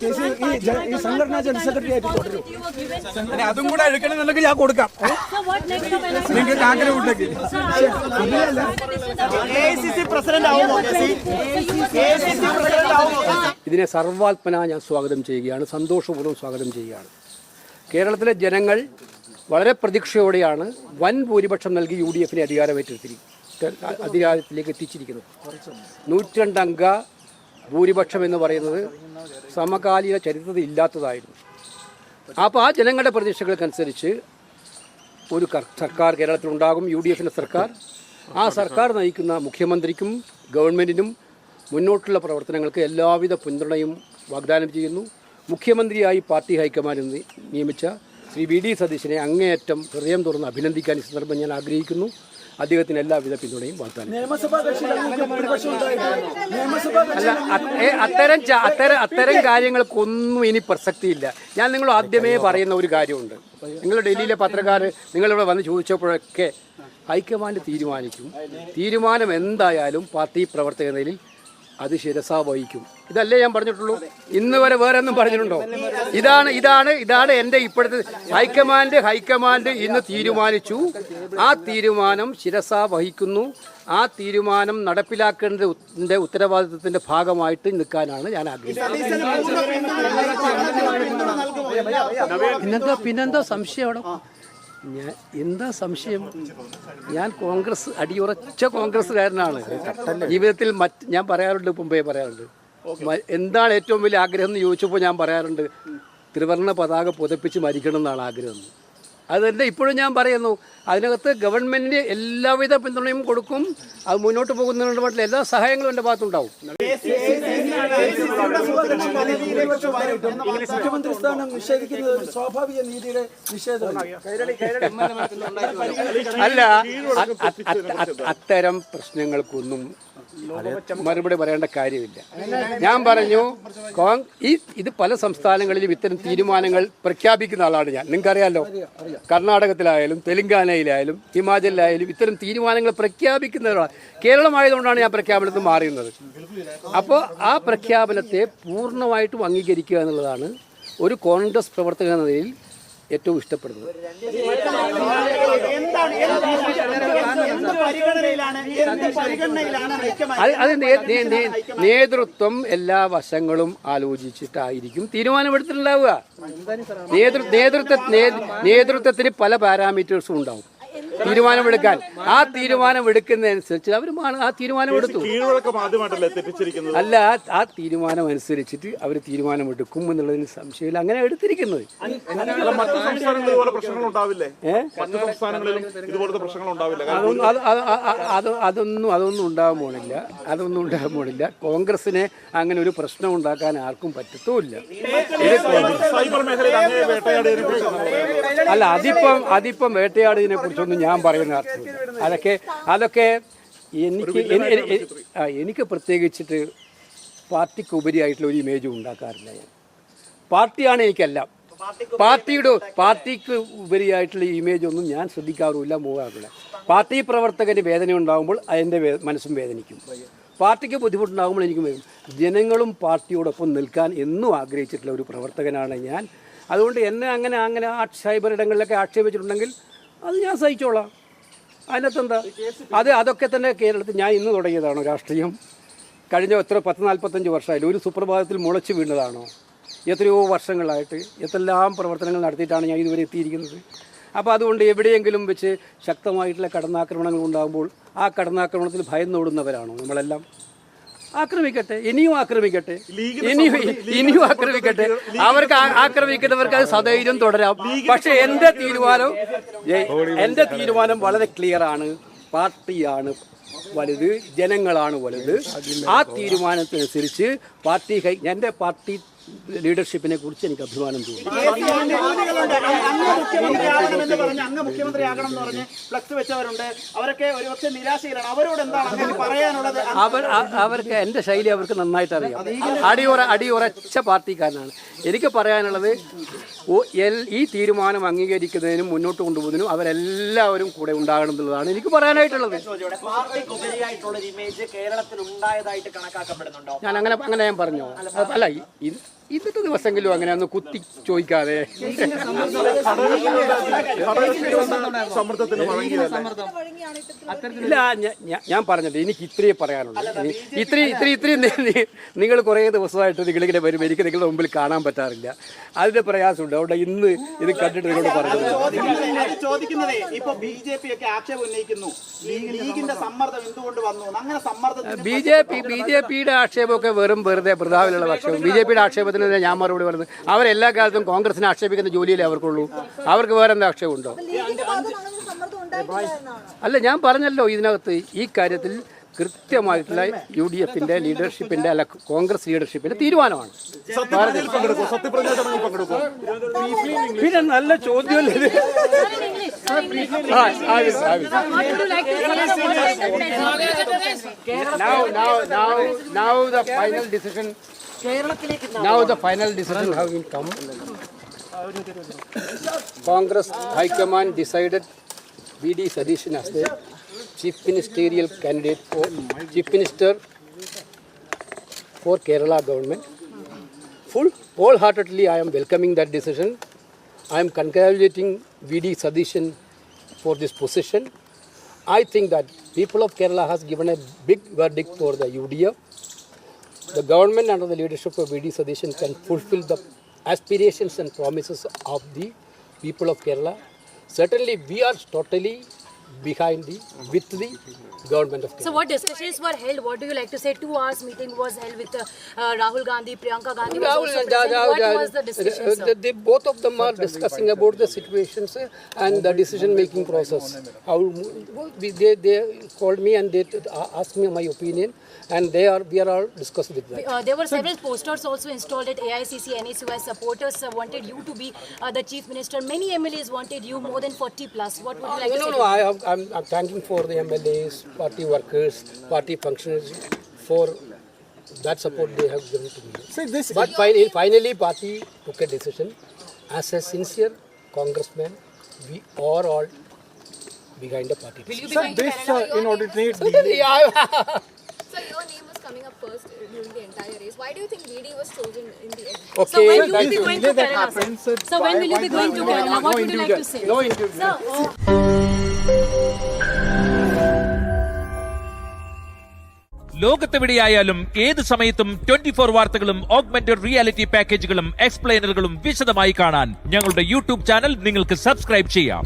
ഈ സംഘടനാ general secretary ആയിട്ട് തുടരും. അതും കൂടെ എടുക്കണമെന്നുണ്ടെങ്കിൽ ഞാൻ കൊടുക്കാം. നിങ്ങൾക്ക് ആഗ്രഹം ഉണ്ടെങ്കിൽ ഇതിനെ സർവാത്മന ഞാൻ സ്വാഗതം ചെയ്യുകയാണ്, സന്തോഷപൂർവ്വം സ്വാഗതം ചെയ്യുകയാണ്. കേരളത്തിലെ ജനങ്ങൾ വളരെ പ്രതീക്ഷയോടെയാണ് വൻ ഭൂരിപക്ഷം നൽകി UDF അധികാരത്തിലേക്ക് എത്തിച്ചിരിക്കുന്നത്. 102 അംഗ ഭൂരിപക്ഷം എന്ന് പറയുന്നത് സമകാലിക ചരിത്രത്തിൽ ഇല്ലാത്തതായിരുന്നു. അപ്പോൾ ആ ജനങ്ങളുടെ പ്രതീക്ഷകൾക്കനുസരിച്ച് ഒരു സർക്കാർ കേരളത്തിലുണ്ടാകും, UDFൻ്റെ സർക്കാർ. ആ സർക്കാർ നയിക്കുന്ന മുഖ്യമന്ത്രിക്കും ഗവൺമെൻറ്റിനും മുന്നോട്ടുള്ള പ്രവർത്തനങ്ങൾക്ക് എല്ലാവിധ പിന്തുണയും വാഗ്ദാനം ചെയ്യുന്നു. മുഖ്യമന്ത്രിയായി പാർട്ടി ഹൈക്കമാൻഡ് നിയമിച്ച ശ്രീ VD സതീശനെ അങ്ങേയറ്റം ഹൃദയം തുറന്ന് അഭിനന്ദിക്കാൻ ഈ സന്ദർഭം ഞാൻ ആഗ്രഹിക്കുന്നു. അദ്ദേഹത്തിന് എല്ലാവിധ പിന്തുണയും വാഗ്ദാനം. അത്തരം കാര്യങ്ങൾക്കൊന്നും ഇനി പ്രസക്തിയില്ല. ഞാൻ നിങ്ങൾ ആദ്യമേ പറയുന്ന ഒരു കാര്യമുണ്ട്. നിങ്ങൾ ഡൽഹിയിലെ പത്രക്കാർ നിങ്ങളിവിടെ വന്ന് ചോദിച്ചപ്പോഴൊക്കെ ഹൈക്കമാൻഡ് തീരുമാനിക്കും. തീരുമാനം എന്തായാലും പാർട്ടി പ്രവർത്തക നിലയിൽ അത് ശിരസാ വഹിക്കും. ഇതല്ലേ ഞാൻ പറഞ്ഞിട്ടുള്ളൂ. ഇന്ന് വരെ വേറെ ഒന്നും പറഞ്ഞിട്ടുണ്ടോ? ഇതാണ് എൻ്റെ ഇപ്പോഴത്തെ ഹൈക്കമാൻഡ് ഇന്ന് തീരുമാനിച്ചു. ആ തീരുമാനം ശിരസാ വഹിക്കുന്നു. ആ തീരുമാനം നടപ്പിലാക്കേണ്ടതിൻ്റെ ഉത്തരവാദിത്വത്തിൻ്റെ ഭാഗമായിട്ട് നിൽക്കാനാണ് ഞാൻ ആഗ്രഹിക്കുന്നത്. പിന്നെന്താ സംശയം അവിടെ? എന്താ സംശയം? ഞാൻ അടിയുറച്ച കോൺഗ്രസ്സുകാരനാണ്. ജീവിതത്തിൽ ഞാൻ പറയാറുണ്ട്, മുമ്പേ പറയാറുണ്ട്, എന്താണ് ഏറ്റവും വലിയ ആഗ്രഹം എന്ന് ചോദിച്ചപ്പോൾ ഞാൻ പറയാറുണ്ട്, ത്രിവർണ്ണ പതാക പുതപ്പിച്ച് മരിക്കണം എന്നാണ് ആഗ്രഹം. അത് തന്നെ ഇപ്പോഴും ഞാൻ പറയുന്നു. അതിനകത്ത് ഗവൺമെൻറ്റിന് എല്ലാവിധ പിന്തുണയും കൊടുക്കും. അത് മുന്നോട്ട് പോകുന്നതിനുള്ള എല്ലാ സഹായങ്ങളും എൻ്റെ ഭാഗത്തുണ്ടാവും. മുഖ്യമന്ത്രി സ്ഥാനം നിഷേധിക്കുന്നത് സ്വാഭാവിക നീതിയുടെ നിഷേധമാണ്. അല്ല, അത്തരം പ്രശ്നങ്ങൾക്കൊന്നും മറുപടി പറയേണ്ട കാര്യമില്ല. ഞാൻ പറഞ്ഞു, ഇത് പല സംസ്ഥാനങ്ങളിലും ഇത്തരം തീരുമാനങ്ങൾ പ്രഖ്യാപിക്കുന്ന ആളാണ് ഞാൻ. നിങ്ങൾക്കറിയാമല്ലോ, കർണാടകത്തിലായാലും തെലങ്കാനയിലായാലും ഹിമാചലിലായാലും ഇത്തരം തീരുമാനങ്ങൾ പ്രഖ്യാപിക്കുന്നവരാണ്. കേരളമായതുകൊണ്ടാണ് ഞാൻ പ്രഖ്യാപനത്തിൽ മാറിയുന്നത്. അപ്പോൾ ആ പ്രഖ്യാപനത്തെ പൂർണ്ണമായിട്ടും അംഗീകരിക്കുക എന്നുള്ളതാണ് ഒരു കോൺഗ്രസ് പ്രവർത്തക എന്ന നിലയിൽ ഏറ്റവും ഇഷ്ടപ്പെടുന്നത്. അത് നേതൃത്വം എല്ലാ വശങ്ങളും ആലോചിച്ചിട്ടായിരിക്കും തീരുമാനമെടുത്തിട്ടുണ്ടാവുക. നേതൃത്വത്തിന് പല പാരാമീറ്റേഴ്സും ഉണ്ടാവും തീരുമാനമെടുക്കാൻ. ആ തീരുമാനമെടുക്കുന്നതനുസരിച്ച് അവർ ആ തീരുമാനമെടുത്തു. അല്ല, ആ തീരുമാനം അനുസരിച്ചിട്ട് അവർ തീരുമാനമെടുക്കും എന്നുള്ളതിന് സംശയമില്ല. അങ്ങനെ എടുത്തിരിക്കുന്നത്. അതൊന്നും ഉണ്ടാകാൻ പോണില്ല. കോൺഗ്രസിനെ അങ്ങനെ ഒരു പ്രശ്നം ഉണ്ടാക്കാൻ ആർക്കും പറ്റത്തുമില്ല. അല്ല, അതിപ്പം വേട്ടയാടിനെ കുറിച്ചൊന്നും ഞാൻ പറയുന്ന അർത്ഥമില്ല. അതൊക്കെ എനിക്ക് പ്രത്യേകിച്ചിട്ട് പാർട്ടിക്ക് ഉപരിയായിട്ടുള്ള ഒരു ഇമേജും ഉണ്ടാക്കാറില്ല. ഞാൻ പാർട്ടിയാണ് എനിക്കെല്ലാം. പാർട്ടിക്ക് ഉപരിയായിട്ടുള്ള ഇമേജ് ഒന്നും ഞാൻ ശ്രദ്ധിക്കാറുമില്ല, പോകാറില്ല. പാർട്ടി പ്രവർത്തകന് വേദന ഉണ്ടാകുമ്പോൾ എൻ്റെ മനസ്സും വേദനിക്കും. പാർട്ടിക്ക് ബുദ്ധിമുട്ടുണ്ടാകുമ്പോൾ എനിക്കും വേദന. ജനങ്ങളും പാർട്ടിയോടൊപ്പം നിൽക്കാൻ എന്നും ആഗ്രഹിച്ചിട്ടുള്ള ഒരു പ്രവർത്തകനാണ് ഞാൻ. അതുകൊണ്ട് എന്നെ അങ്ങനെ സൈബർ ഇടങ്ങളിലൊക്കെ ആക്ഷേപിച്ചിട്ടുണ്ടെങ്കിൽ അത് ഞാൻ സഹിച്ചോളാം. അതിനകത്തെന്താ? അതൊക്കെ തന്നെ കേരളത്തിൽ ഞാൻ ഇന്ന് തുടങ്ങിയതാണോ രാഷ്ട്രീയം? കഴിഞ്ഞ 10-45 വർഷമായാലും ഒരു സുപ്രഭാതത്തിൽ മുളച്ച് വീണതാണോ? എത്രയോ വർഷങ്ങളായിട്ട് എന്തെല്ലാം പ്രവർത്തനങ്ങൾ നടത്തിയിട്ടാണ് ഞാൻ ഇതുവരെ എത്തിയിരിക്കുന്നത്. അപ്പോൾ അതുകൊണ്ട് എവിടെയെങ്കിലും വെച്ച് ശക്തമായിട്ടുള്ള കടന്നാക്രമണങ്ങൾ ഉണ്ടാകുമ്പോൾ ആ കടന്നാക്രമണത്തിൽ ഭയന്നോടുന്നവരാണോ നമ്മളെല്ലാം? ആക്രമിക്കട്ടെ, ഇനിയും ആക്രമിക്കട്ടെ. അവർക്ക് ആക്രമിക്കുന്നവർക്ക് അത് സധൈര്യം തുടരാം. പക്ഷെ എൻ്റെ തീരുമാനം വളരെ ക്ലിയർ ആണ്. പാർട്ടിയാണ് വലുത്, ജനങ്ങളാണ് വലുത്. ആ തീരുമാനത്തിനനുസരിച്ച് എൻ്റെ പാർട്ടി ലീഡർഷിപ്പിനെ കുറിച്ച് എനിക്ക് അഭിമാനം തോന്നുന്നു. അവർക്ക് എൻ്റെ ശൈലി അവർക്ക് നന്നായിട്ട് അറിയാം. അടിയുറച്ച പാർട്ടിക്കാരനാണ്. എനിക്ക് പറയാനുള്ളത്, ഈ തീരുമാനം അംഗീകരിക്കുന്നതിനും മുന്നോട്ട് കൊണ്ടുപോകുന്നതിനും അവരെല്ലാവരും കൂടെ ഉണ്ടാകണം എന്നുള്ളതാണ് എനിക്ക് പറയാനായിട്ടുള്ളത്. ഞാൻ അങ്ങനെ ഞാൻ പറഞ്ഞോ? അല്ല, ഇന്നത്തെ ദിവസമെങ്കിലും അങ്ങനെ ഒന്ന് കുത്തി ചോദിക്കാതെ ഇല്ല, ഞാൻ പറഞ്ഞത് എനിക്ക് ഇത്രയേ പറയാനുള്ളൂ. ഇത്രയും നിങ്ങൾ കുറേ ദിവസമായിട്ട് നിങ്ങളിങ്ങനെ വരും, എനിക്ക് നിങ്ങളുടെ മുമ്പിൽ കാണാൻ പറ്റാറില്ല. അതിന്റെ പ്രയാസമുണ്ട്. അവിടെ ഇന്ന് ഇത് കണ്ടിട്ട് നിങ്ങളോട് പറഞ്ഞത് ചോദിക്കുന്നതേ ഇപ്പൊ BJP ഒക്കെ ആക്ഷേപം ഉന്നയിക്കുന്നു, ലീഗിന്റെ സമ്മർദ്ദം എന്തുകൊണ്ട് വന്നു, അങ്ങനെ സമ്മർദ്ദം BJPയുടെ ആക്ഷേപമൊക്കെ വെറുതെ വൃഥാവിലുള്ള ആക്ഷേപം. BJPയുടെ ആക്ഷേപത്തിന് ഞാൻ മറുപടി പറയുന്നത്, അവരെല്ലാ കാലത്തും കോൺഗ്രസിനെ ആക്ഷേപിക്കുന്ന ജോലിയിലേ അവർക്കുള്ളൂ. അവർക്ക് വേറെ എന്താ ആക്ഷേപമുണ്ടോ? അല്ല, ഞാൻ പറഞ്ഞല്ലോ ഇതിനകത്ത് ഈ കാര്യത്തിൽ കൃത്യമായിട്ടുള്ള UDFന്റെ ലീഡർഷിപ്പിന്റെ അല്ല കോൺഗ്രസ് ലീഡർഷിപ്പിന്റെ തീരുമാനമാണ്. പിന്നെ നല്ല ചോദ്യമല്ലേ ഇത്? Now the final decision having come. Congress High Command decided VD Satish as the Chief Ministerial candidate for Chief Minister for Kerala government. Wholeheartedly I am welcoming that decision. I am congratulating VD Satish for this position. I think that people of Kerala has given a big verdict for the UDF. The government under the leadership of VD Satish can fulfill the aspirations and promises of the people of Kerala. Certainly we are totally with the government of Kerala. So what discussions were held? What do you like to say? 2 hours meeting was held with Rahul Gandhi, Priyanka Gandhi was also present. What was the discussion, sir? Both of them are discussing about the situations and the decision making process. How they called me and they asked me my opinion, and we are all discussing with that. There were several posters also installed at AICC, NSUI. Supporters wanted you to be the chief minister. Many MLAs wanted you, more than 40 plus. What would you like to say? I'm thanking for the MLAs, party workers, party functionaries for that support they have given to me. But finally, party took a decision. As a sincere congressman, we are all behind the party. Will you be going to Canada? in order to So your name was coming up first during the entire race. Why do you think VD was chosen in the end? So when you will be going to Kerala, sir? So when will you be going to Kerala? What would you like to say? No individual. Sir, ലോകത്തെവിടെയായാലും ഏത് സമയത്തും 24 വാർത്തകളും augmented reality പാക്കേജുകളും എക്സ്പ്ലെയിനറുകളും വിശദമായി കാണാൻ ഞങ്ങളുടെ YouTube channel നിങ്ങൾക്ക് subscribe ചെയ്യാം.